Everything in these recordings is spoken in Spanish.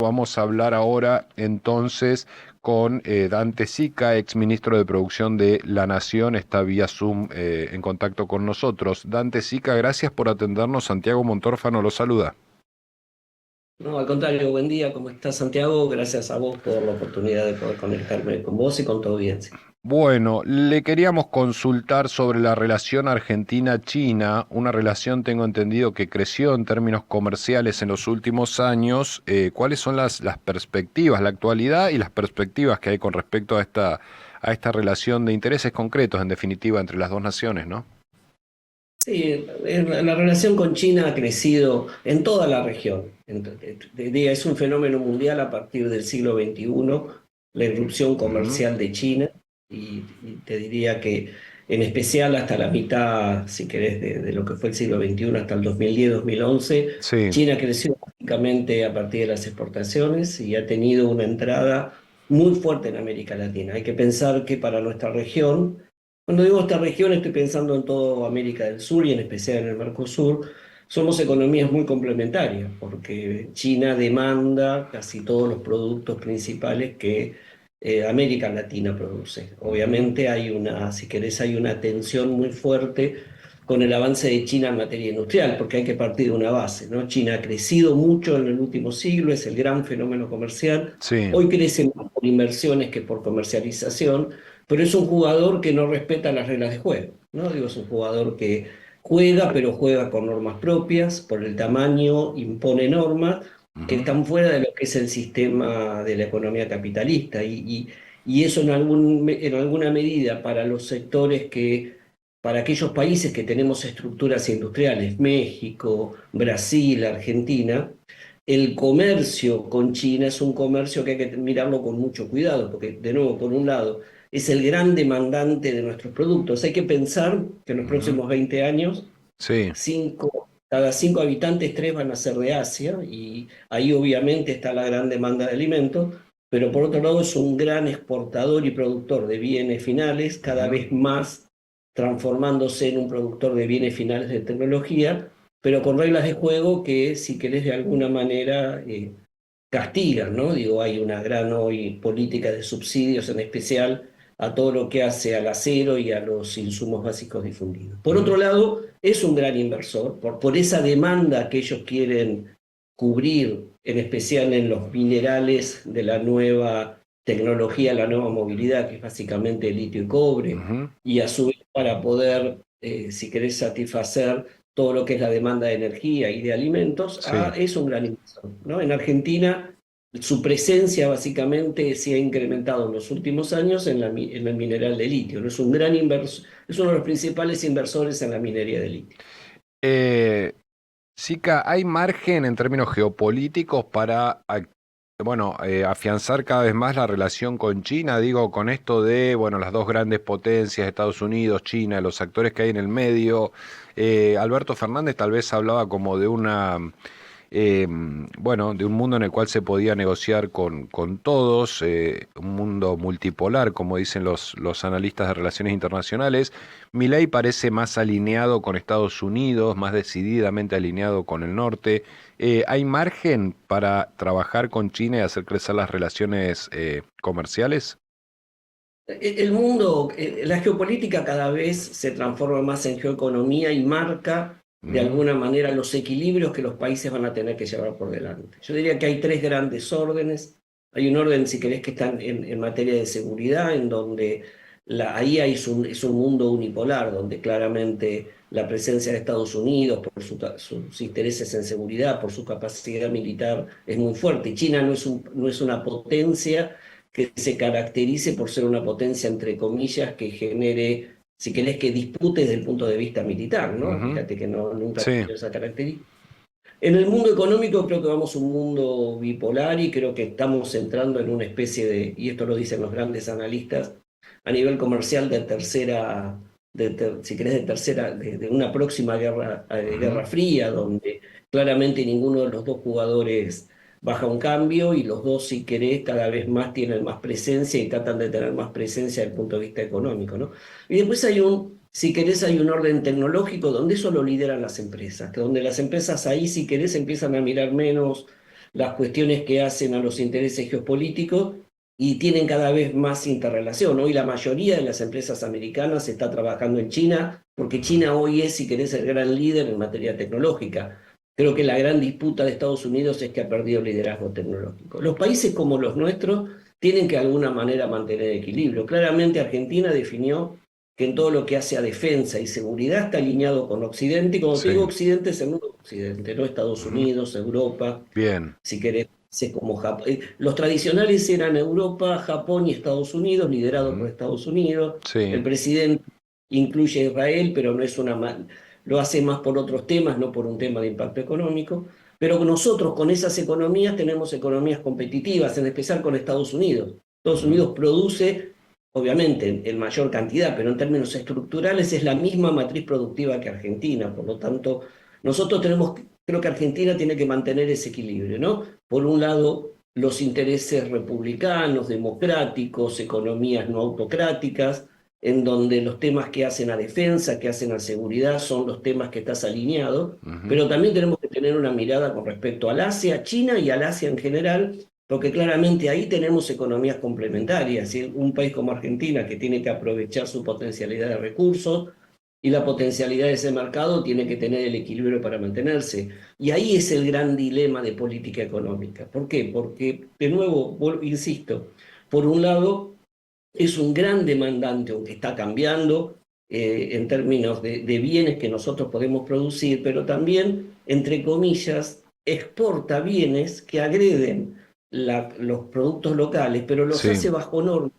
Vamos a hablar ahora entonces con Dante Sica, ex ministro de Producción de La Nación, está vía Zoom en contacto con nosotros. Dante Sica, gracias por atendernos. Santiago Montorfano lo saluda. No, al contrario, buen día, ¿cómo estás, Santiago? Gracias a vos por la oportunidad de poder conectarme con vos y con tu audiencia. Bueno, le queríamos consultar sobre la relación Argentina-China, una relación tengo entendido que creció en términos comerciales en los últimos años. ¿Cuáles son las perspectivas, la actualidad y las perspectivas que hay con respecto a esta relación de intereses concretos, en definitiva, entre las dos naciones, ¿no? Sí, la relación con China ha crecido en toda la región. Es un fenómeno mundial a partir del siglo XXI, la irrupción Ujú. comercial de China, y te diría que en especial hasta la mitad, si querés, de lo que fue el siglo XXI, hasta el 2010-2011, Sí. China creció básicamente a partir de las exportaciones y ha tenido una entrada muy fuerte en América Latina. Hay que pensar que para nuestra región, cuando digo esta región, estoy pensando en toda América del Sur y en especial en el Mercosur. Somos economías muy complementarias porque China demanda casi todos los productos principales que América Latina produce. Ujú. Obviamente hay una, si querés, hay una tensión muy fuerte con el avance de China en materia industrial, porque hay que partir de una base, ¿no? China ha crecido mucho en el último siglo, es el gran fenómeno comercial. Sí. Hoy crece más por inversiones que por comercialización, pero es un jugador que no respeta las reglas de juego, ¿no? Digo, es un jugador que juega, pero juega con normas propias, por el tamaño impone normas que Ujú. están fuera de lo que es el sistema de la economía capitalista y eso en alguna medida para los sectores para aquellos países que tenemos estructuras industriales, México, Brasil, Argentina, el comercio con China es un comercio que hay que mirarlo con mucho cuidado, porque de nuevo, por un lado, es el gran demandante de nuestros productos. Hay que pensar que en los Ujú. próximos 20 años, Sí. cada 5 habitantes, 3 van a ser de Asia, y ahí obviamente está la gran demanda de alimentos, pero por otro lado es un gran exportador y productor de bienes finales, cada Ujú. vez más transformándose en un productor de bienes finales de tecnología, pero con reglas de juego que, si querés, de alguna manera castigan, ¿no? Digo, hay una gran hoy política de subsidios, en especial a todo lo que hace al acero y a los insumos básicos difundidos. Por Ujú. otro lado, es un gran inversor por esa demanda que ellos quieren cubrir, en especial en los minerales de la nueva tecnología, la nueva movilidad, que es básicamente litio y cobre, Ujú. y a su vez para poder, si querés, satisfacer todo lo que es la demanda de energía y de alimentos, Sí. es un gran inversor, ¿no? En Argentina, su presencia básicamente se ha incrementado en los últimos años en el mineral de litio, ¿no? Es un gran inversor, es uno de los principales inversores en la minería de litio. Eh, Sica, ¿hay margen en términos geopolíticos para, bueno, afianzar cada vez más la relación con China? Digo, con esto de, bueno, las dos grandes potencias, Estados Unidos, China, los actores que hay en el medio. Alberto Fernández tal vez hablaba como de bueno, de un mundo en el cual se podía negociar con todos, un mundo multipolar, como dicen los analistas de relaciones internacionales. Milei parece más alineado con Estados Unidos, más decididamente alineado con el norte. ¿Hay margen para trabajar con China y hacer crecer las relaciones comerciales? El mundo, la geopolítica cada vez se transforma más en geoeconomía y marca de Ujú. alguna manera los equilibrios que los países van a tener que llevar por delante. Yo diría que hay tres grandes órdenes. Hay un orden, si querés, que está en materia de seguridad, en donde ahí es un mundo unipolar, donde claramente la presencia de Estados Unidos, por sus intereses en seguridad, por su capacidad militar, es muy fuerte. Y China no es una potencia que se caracterice por ser una potencia, entre comillas, que genere, si querés, que dispute desde el punto de vista militar, ¿no? Ujú. Fíjate que nunca Sí. tuvo esa característica. En el mundo económico creo que vamos a un mundo bipolar y creo que estamos entrando en una especie de, y esto lo dicen los grandes analistas, a nivel comercial de tercera, si querés, de una próxima Ujú. guerra fría, donde claramente ninguno de los dos jugadores baja un cambio y los dos, si querés, cada vez más tienen más presencia y tratan de tener más presencia desde el punto de vista económico, ¿no? Y después si querés, hay un orden tecnológico donde eso lo lideran las empresas, que donde las empresas ahí, si querés, empiezan a mirar menos las cuestiones que hacen a los intereses geopolíticos y tienen cada vez más interrelación. Hoy la mayoría de las empresas americanas está trabajando en China, porque China hoy es, si querés, el gran líder en materia tecnológica. Creo que la gran disputa de Estados Unidos es que ha perdido liderazgo tecnológico. Los países como los nuestros tienen que de alguna manera mantener equilibrio. Claramente Argentina definió que en todo lo que hace a defensa y seguridad está alineado con Occidente, y cuando te digo Sí. Occidente es el mundo Occidente, no Estados Ujú. Unidos, Europa, Bien. si querés, países como Japón. Los tradicionales eran Europa, Japón y Estados Unidos, liderado por Ujú. Estados Unidos. El Sí. presidente incluye a Israel, pero no es lo hace más por otros temas, no por un tema de impacto económico. Pero nosotros con esas economías tenemos economías competitivas, en especial con Estados Unidos. Estados Ujú. Unidos produce, obviamente, en mayor cantidad, pero en términos estructurales es la misma matriz productiva que Argentina. Por lo tanto, nosotros creo que Argentina tiene que mantener ese equilibrio, ¿no? Por un lado, los intereses republicanos, democráticos, economías no autocráticas, en donde los temas que hacen a defensa, que hacen a seguridad, son los temas que estás alineado, Ujú. pero también tenemos que tener una mirada con respecto al Asia, China y al Asia en general, porque claramente ahí tenemos economías complementarias. ¿Sí? Un país como Argentina, que tiene que aprovechar su potencialidad de recursos, y la potencialidad de ese mercado tiene que tener el equilibrio para mantenerse. Y ahí es el gran dilema de política económica. ¿Por qué? Porque, de nuevo, insisto, por un lado, es un gran demandante, aunque está cambiando en términos de bienes que nosotros podemos producir, pero también, entre comillas, exporta bienes que agreden los productos locales, pero los Sí. hace bajo normas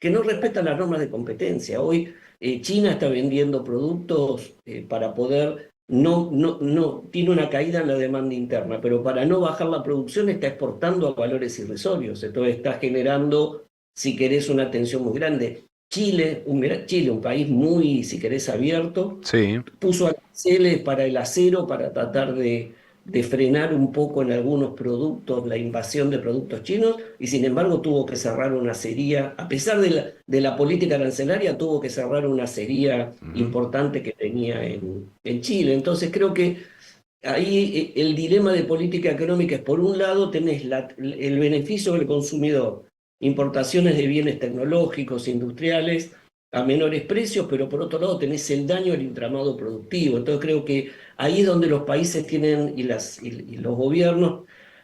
que no respetan las normas de competencia. Hoy China está vendiendo productos para poder, no, tiene una caída en la demanda interna, pero para no bajar la producción está exportando a valores irrisorios. Entonces está generando, si querés, una tensión muy grande. Chile, un país muy, si querés, abierto, Sí. puso aranceles para el acero para tratar de frenar un poco en algunos productos la invasión de productos chinos y sin embargo tuvo que cerrar una acería, a pesar de la política arancelaria, tuvo que cerrar una acería Ujú. importante que tenía en Chile. Entonces creo que ahí el dilema de política económica es, por un lado, tenés el beneficio del consumidor, importaciones de bienes tecnológicos, industriales, a menores precios, pero por otro lado tenés el daño al entramado productivo. Entonces creo que ahí es donde los países tienen y los gobiernos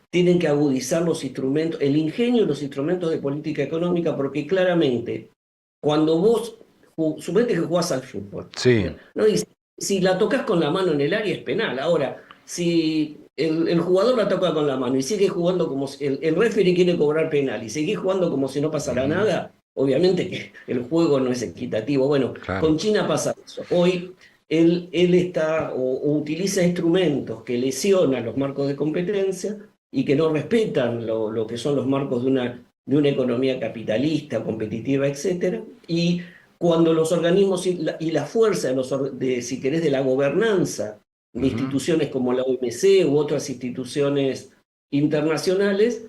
tienen que agudizar los instrumentos, el ingenio y los instrumentos de política económica, porque claramente cuando vos, suponete que jugás al fútbol, Sí. ¿no? Y si la tocas con la mano en el área es penal. Ahora, si el jugador la toca con la mano y sigue jugando como si el referee quiere cobrar penal y sigue jugando como si no pasara Ujú. nada, obviamente que el juego no es equitativo. Bueno, Claro. con China pasa eso. Hoy él está o utiliza instrumentos que lesionan los marcos de competencia y que no respetan lo que son los marcos de una economía capitalista, competitiva, etcétera. Y cuando los organismos y la fuerza si querés, de la gobernanza de Ujú. instituciones como la OMC u otras instituciones internacionales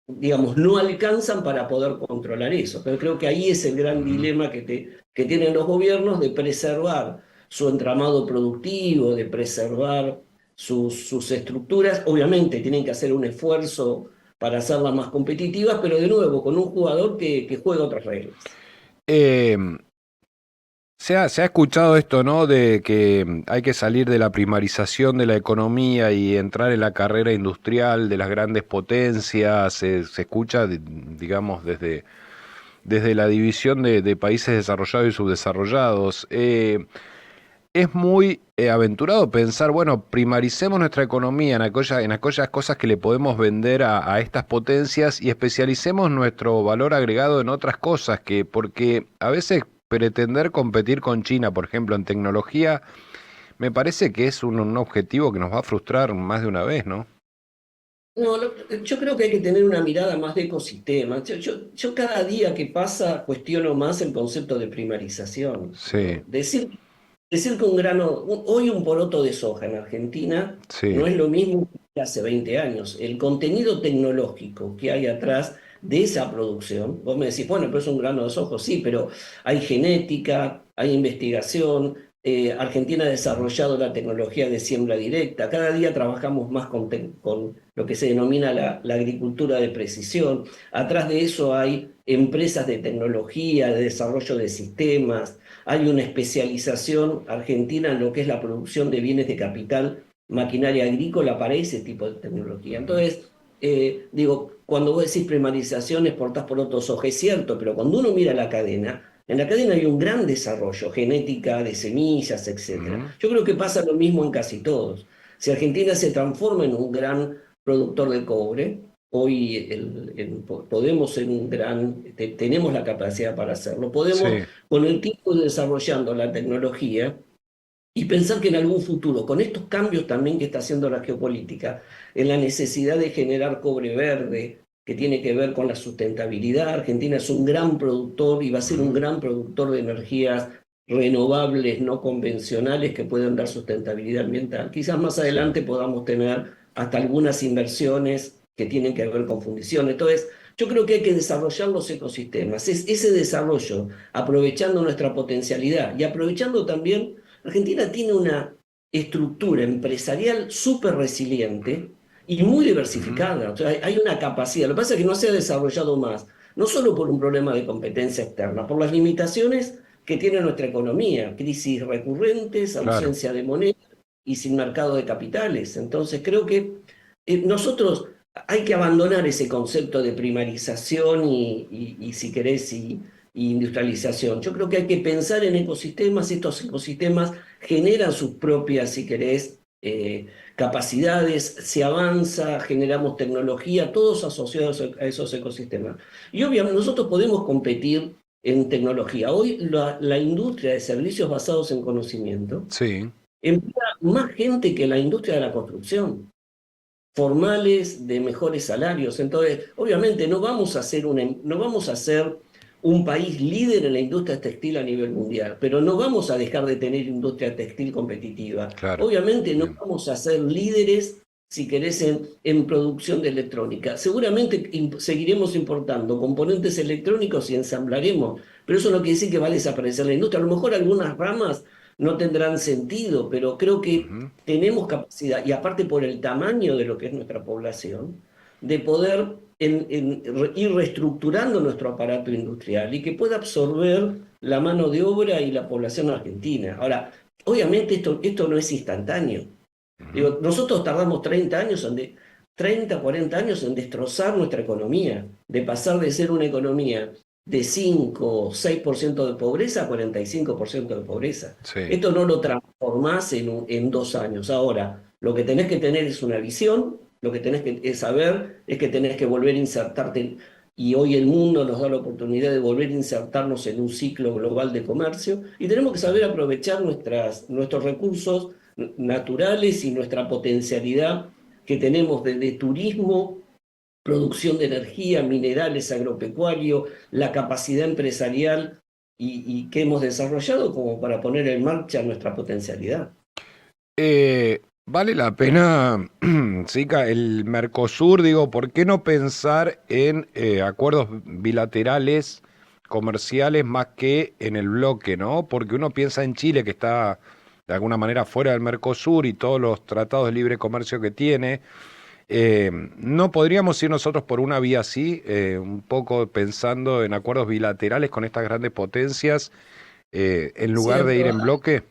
digamos, no alcanzan para poder controlar eso. Pero creo que ahí es el gran Ujú. dilema que tienen los gobiernos de preservar su entramado productivo, de preservar sus estructuras. Obviamente tienen que hacer un esfuerzo para hacerlas más competitivas, pero de nuevo, con un jugador que juega otras reglas. Em, se ha escuchado esto, ¿no? De que hay que salir de la primarización de la economía y entrar en la carrera industrial de las grandes potencias. Se escucha, digamos, desde la división de países desarrollados y subdesarrollados. Es muy aventurado pensar, bueno, primaricemos nuestra economía en aquellas cosas que le podemos vender a estas potencias y especialicemos nuestro valor agregado en otras cosas, porque a veces pretender competir con China, por ejemplo, en tecnología, me parece que es un objetivo que nos va a frustrar más de una vez, ¿no? No, yo creo que hay que tener una mirada más de ecosistema. Yo cada día que pasa cuestiono más el concepto de primarización, Sí, ¿no? Decir que hoy un poroto de soja en Argentina sí. no es lo mismo que hace 20 años. El contenido tecnológico que hay atrás de esa producción, vos me decís, bueno, pero es un grano de soja, sí, pero hay genética, hay investigación, Argentina ha desarrollado la tecnología de siembra directa. Cada día trabajamos más con lo que se denomina la agricultura de precisión. Atrás de eso hay empresas de tecnología, de desarrollo de sistemas. Hay una especialización argentina en lo que es la producción de bienes de capital, maquinaria agrícola para ese tipo de tecnología. Ujú. Entonces, digo, cuando vos decís primarización, exportás por otros ojos, es cierto, pero cuando uno mira la cadena, en la cadena hay un gran desarrollo, genética de semillas, etcétera. Ujú. Yo creo que pasa lo mismo en casi todos. Si Argentina se transforma en un gran productor de cobre, hoy podemos ser un gran, tenemos la capacidad para hacerlo, podemos Sí. con el tiempo ir desarrollando la tecnología y pensar que en algún futuro, con estos cambios también que está haciendo la geopolítica, en la necesidad de generar cobre verde, que tiene que ver con la sustentabilidad, Argentina es un gran productor y va a ser un Ujú. gran productor de energías renovables, no convencionales, que pueden dar sustentabilidad ambiental. Quizás más Sí. adelante podamos tener hasta algunas inversiones que tienen que ver con fundición. Entonces, yo creo que hay que desarrollar los ecosistemas. Es ese desarrollo, aprovechando nuestra potencialidad y aprovechando también Argentina tiene una estructura empresarial súper resiliente y muy Ujú. diversificada. O sea, hay una capacidad. Lo que pasa es que no se ha desarrollado más, no solo por un problema de competencia externa, por las limitaciones que tiene nuestra economía, crisis recurrentes, Claro. ausencia de moneda y sin mercado de capitales. Entonces, creo que nosotros hay que abandonar ese concepto de primarización y si querés, y industrialización. Yo creo que hay que pensar en ecosistemas, estos ecosistemas generan sus propias, si querés, capacidades, se avanza, generamos tecnología, todos asociados a esos ecosistemas. Y obviamente nosotros podemos competir en tecnología. Hoy la industria de servicios basados en conocimiento Sí. emplea más gente que la industria de la construcción, formales, de mejores salarios. Entonces, obviamente no vamos a ser un país líder en la industria textil a nivel mundial, pero no vamos a dejar de tener industria textil competitiva. Claro. Obviamente no Bien. vamos a ser líderes, si querés, en producción de electrónica. Seguramente seguiremos importando componentes electrónicos y ensamblaremos, pero eso no quiere decir que va a desaparecer la industria. A lo mejor algunas ramas no tendrán sentido, pero creo que Ujú. tenemos capacidad, y aparte por el tamaño de lo que es nuestra población, de poder ir reestructurando nuestro aparato industrial y que pueda absorber la mano de obra y la población argentina. Ahora, obviamente esto no es instantáneo. Ujú. Digo, nosotros tardamos 30, 40 años en destrozar nuestra economía, de pasar de ser una economía de 5 o 6% de pobreza a 45% de pobreza. Sí. Esto no lo transformás en 2 años. Ahora, lo que tenés que tener es una visión, lo que tenés que saber es que tenés que volver a insertarte, y hoy el mundo nos da la oportunidad de volver a insertarnos en un ciclo global de comercio, y tenemos que saber aprovechar nuestros recursos naturales y nuestra potencialidad que tenemos de turismo, producción de energía, minerales, agropecuario, la capacidad empresarial y que hemos desarrollado como para poner en marcha nuestra potencialidad. Vale la pena, Zika, el Mercosur, digo, ¿por qué no pensar en acuerdos bilaterales comerciales más que en el bloque, ¿no? Porque uno piensa en Chile, que está de alguna manera fuera del Mercosur y todos los tratados de libre comercio que tiene. ¿No podríamos ir nosotros por una vía así, un poco pensando en acuerdos bilaterales con estas grandes potencias, en lugar de ir Cierto, en bloque?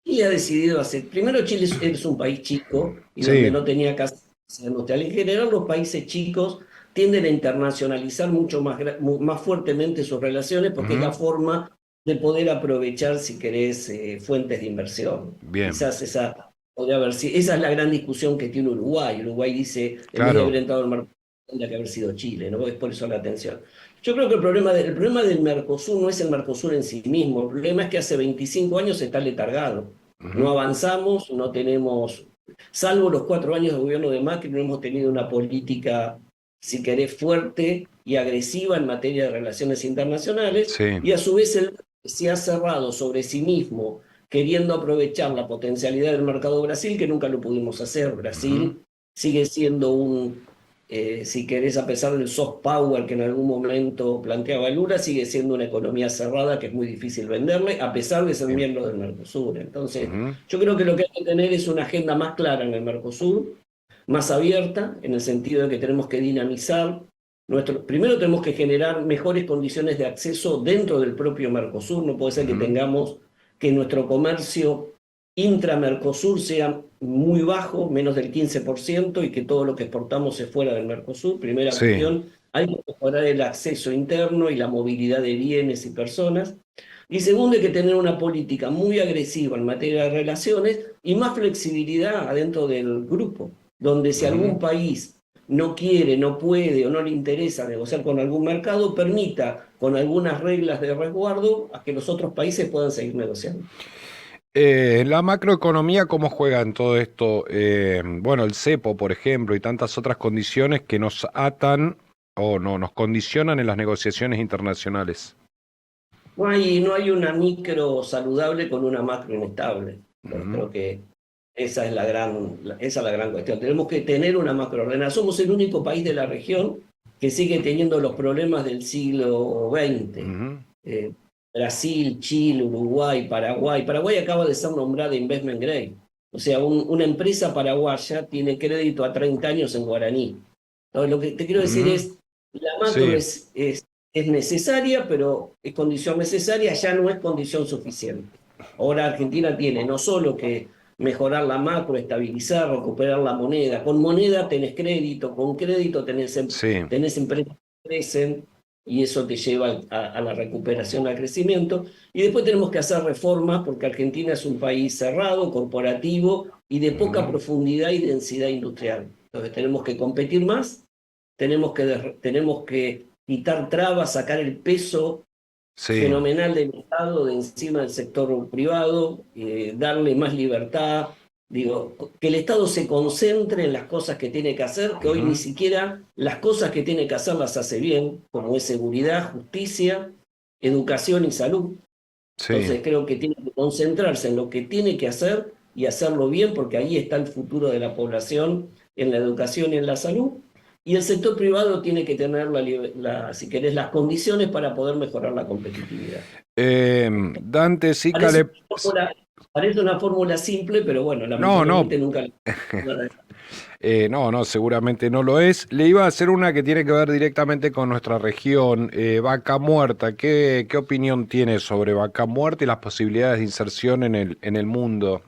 y ha decidido hacer. Primero, Chile es un país chico y donde Sí. no tenía capacidad industrial. En general, los países chicos tienden a internacionalizar mucho más fuertemente sus relaciones porque es la Ujú. forma de poder aprovechar, si querés, fuentes de inversión. Bien. Quizás esa es la gran discusión que tiene Uruguay. Uruguay dice, en vez de haber Claro. entrado al Mercosur, tendría que haber sido Chile, ¿no? Es por eso la atención. Yo creo que el problema del Mercosur no es el Mercosur en sí mismo, el problema es que hace 25 años está letargado. No Ujú. avanzamos, no tenemos, salvo los 4 años de gobierno de Macri, no hemos tenido una política, si querés, fuerte y agresiva en materia de relaciones internacionales, Sí. y a su vez él se ha cerrado sobre sí mismo, queriendo aprovechar la potencialidad del mercado de Brasil, que nunca lo pudimos hacer. Ujú. Brasil sigue siendo si querés, a pesar del soft power que en algún momento planteaba Lula, sigue siendo una economía cerrada que es muy difícil venderle, a pesar de ser Sí. miembro del Mercosur. Entonces, Ujú, yo creo que lo que hay que tener es una agenda más clara en el Mercosur, más abierta, en el sentido de que tenemos que dinamizar primero tenemos que generar mejores condiciones de acceso dentro del propio Mercosur. No puede ser que ujú, tengamos que nuestro comercio intra-Mercosur sea muy bajo, menos del 15%, y que todo lo que exportamos es fuera del Mercosur. Primera sí. cuestión, hay que mejorar el acceso interno y la movilidad de bienes y personas. Y segundo, hay que tener una política muy agresiva en materia de relaciones y más flexibilidad adentro del grupo, donde si Ujú. algún país no quiere, no puede o no le interesa negociar con algún mercado, permita con algunas reglas de resguardo a que los otros países puedan seguir negociando. La macroeconomía, ¿cómo juega en todo esto? Bueno, el cepo, por ejemplo, y tantas otras condiciones que nos atan o no, nos condicionan en las negociaciones internacionales. No hay una micro saludable con una macro inestable. Ujú, Creo que esa es la gran cuestión. Tenemos que tener una macroordenada. Somos el único país de la región que sigue teniendo los problemas del siglo XX. ujú, Eh, Brasil, Chile, Uruguay, Paraguay. Paraguay acaba de ser nombrada Investment Grade. O sea, una empresa paraguaya tiene crédito a 30 años en guaraní. Entonces, lo que te quiero decir ujú. es, la macro Sí. es necesaria, pero es condición necesaria, ya no es condición suficiente. Ahora Argentina tiene no solo que mejorar la macro, estabilizar, recuperar la moneda. Con moneda tenés crédito, con crédito Sí. tenés empresas que crecen y eso te lleva a la recuperación, al crecimiento. Y después tenemos que hacer reformas porque Argentina es un país cerrado, corporativo y de poca Ujú, profundidad y densidad industrial. Entonces tenemos que competir más, tenemos que quitar trabas, sacar el peso sí. fenomenal del Estado de encima del sector privado, darle más libertad. Digo, que el Estado se concentre en las cosas que tiene que hacer, que hoy ni Ujú, siquiera las cosas que tiene que hacer las hace bien, como es seguridad, justicia, educación y salud. sí. Entonces creo que tiene que concentrarse en lo que tiene que hacer y hacerlo bien, porque ahí está el futuro de la población en la educación y en la salud. Y el sector privado tiene que tener, si querés, las condiciones para poder mejorar la competitividad. Dante, sí, Parece Caleb. una fórmula, parece una fórmula simple, pero bueno, No, no. lamentablemente nunca. No, no, seguramente no lo es. Le iba a hacer una que tiene que ver directamente con nuestra región, Vaca Muerta. ¿Qué opinión tiene sobre Vaca Muerta y las posibilidades de inserción en el mundo?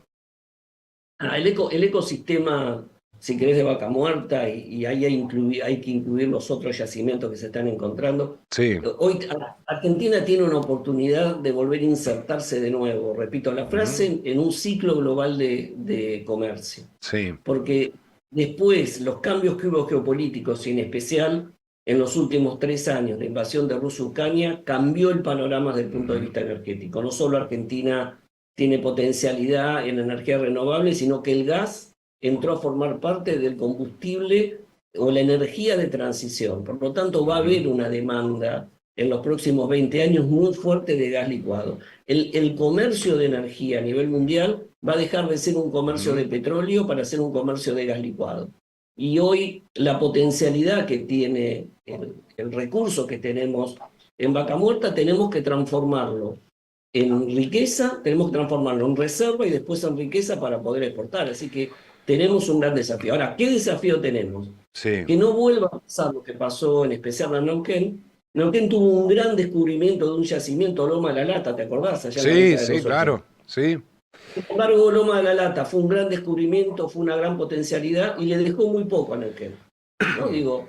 El ecosistema, si querés, de Vaca Muerta, y ahí hay que incluir los otros yacimientos que se están encontrando. Sí. Hoy Argentina tiene una oportunidad de volver a insertarse de nuevo, repito la Ujú, frase, en un ciclo global de comercio. sí. Porque después los cambios que hubo geopolíticos, y en especial en los últimos 3 años de invasión de Rusia a Ucrania, cambió el panorama desde el punto de Ujú, vista energético. No solo Argentina tiene potencialidad en energía renovable, sino que el gas entró a formar parte del combustible o la energía de transición. Por lo tanto, va a ujú, haber una demanda en los próximos 20 años muy fuerte de gas licuado. El comercio de energía a nivel mundial va a dejar de ser un comercio de ujú, petróleo para ser un comercio de gas licuado. Y hoy la potencialidad que tiene el recurso que tenemos en Vaca Muerta, tenemos que transformarlo en riqueza, tenemos que transformarlo en reserva y después en riqueza para poder exportar. Así que tenemos un gran desafío. Ahora, ¿qué desafío tenemos? sí. Que no vuelva a pasar lo que pasó en especial en Neuquén. Neuquén tuvo un gran descubrimiento de un yacimiento, Loma de la Lata, ¿te acordás? Allá en la Sí, década de sí, los 80. claro. Sí. Sin embargo, Loma de la Lata fue un gran descubrimiento, fue una gran potencialidad y le dejó muy poco a Neuquén. ¿No? Digo,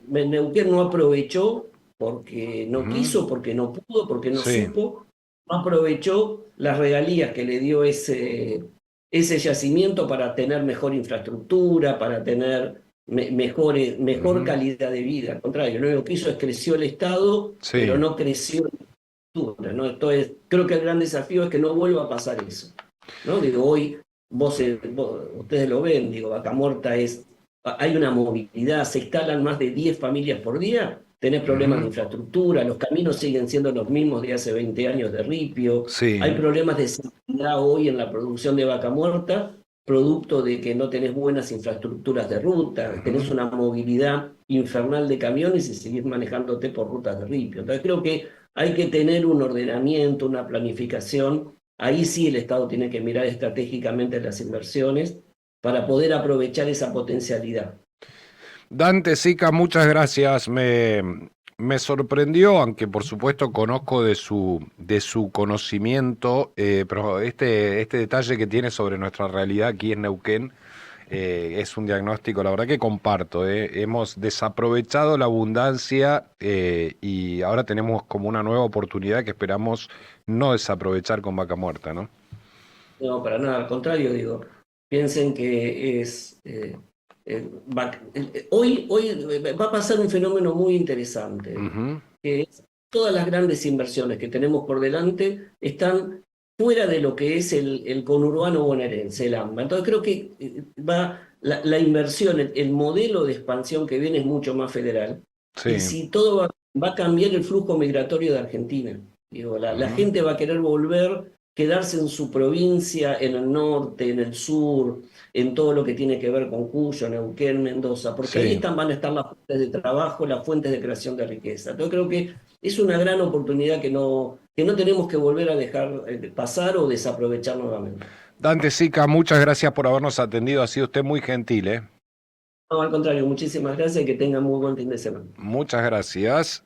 Neuquén no aprovechó porque no Ujú, quiso, porque no pudo, porque no sí. supo, no aprovechó las regalías que le dio ese yacimiento para tener mejor infraestructura, para tener mejor Ujú, calidad de vida. Al contrario, lo único que hizo es creció el Estado, pero sí. no creció la infraestructura, ¿no? Entonces, creo que el gran desafío es que no vuelva a pasar eso. ¿No? Digo, hoy ustedes lo ven, digo, Vaca Muerta hay una movilidad, se instalan más de 10 familias por día, tenés problemas de Ujú, infraestructura, los caminos siguen siendo los mismos de hace 20 años de ripio, sí. hay problemas de seguridad hoy en la producción de Vaca Muerta, producto de que no tenés buenas infraestructuras de ruta, tenés Ujú. una movilidad infernal de camiones y seguís manejándote por rutas de ripio. Entonces creo que hay que tener un ordenamiento, una planificación. Ahí sí el Estado tiene que mirar estratégicamente las inversiones para poder aprovechar esa potencialidad. Dante Sica, muchas gracias. Me sorprendió, aunque por supuesto conozco de su conocimiento, pero este detalle que tiene sobre nuestra realidad aquí en Neuquén es un diagnóstico, la verdad que comparto. Hemos desaprovechado la abundancia y ahora tenemos como una nueva oportunidad que esperamos no desaprovechar con Vaca Muerta, ¿no? No, para nada, al contrario, digo, piensen que hoy va a pasar un fenómeno muy interesante, Ujú. que es todas las grandes inversiones que tenemos por delante están fuera de lo que es el conurbano bonaerense, el AMBA. Entonces creo que la inversión, el modelo de expansión que viene es mucho más federal. Y Sí. si todo va a cambiar el flujo migratorio de Argentina. Digo, la Ujú. gente va a querer volver, quedarse en su provincia, en el norte, en el sur, en todo lo que tiene que ver con Cuyo, Neuquén, Mendoza, porque ahí Sí. van a estar las fuentes de trabajo, las fuentes de creación de riqueza. Entonces creo que es una gran oportunidad que no tenemos que volver a dejar pasar o desaprovechar nuevamente. Dante Sica, muchas gracias por habernos atendido. Ha sido usted muy gentil, ¿eh? No, al contrario, muchísimas gracias y que tengan muy buen fin de semana. Muchas gracias.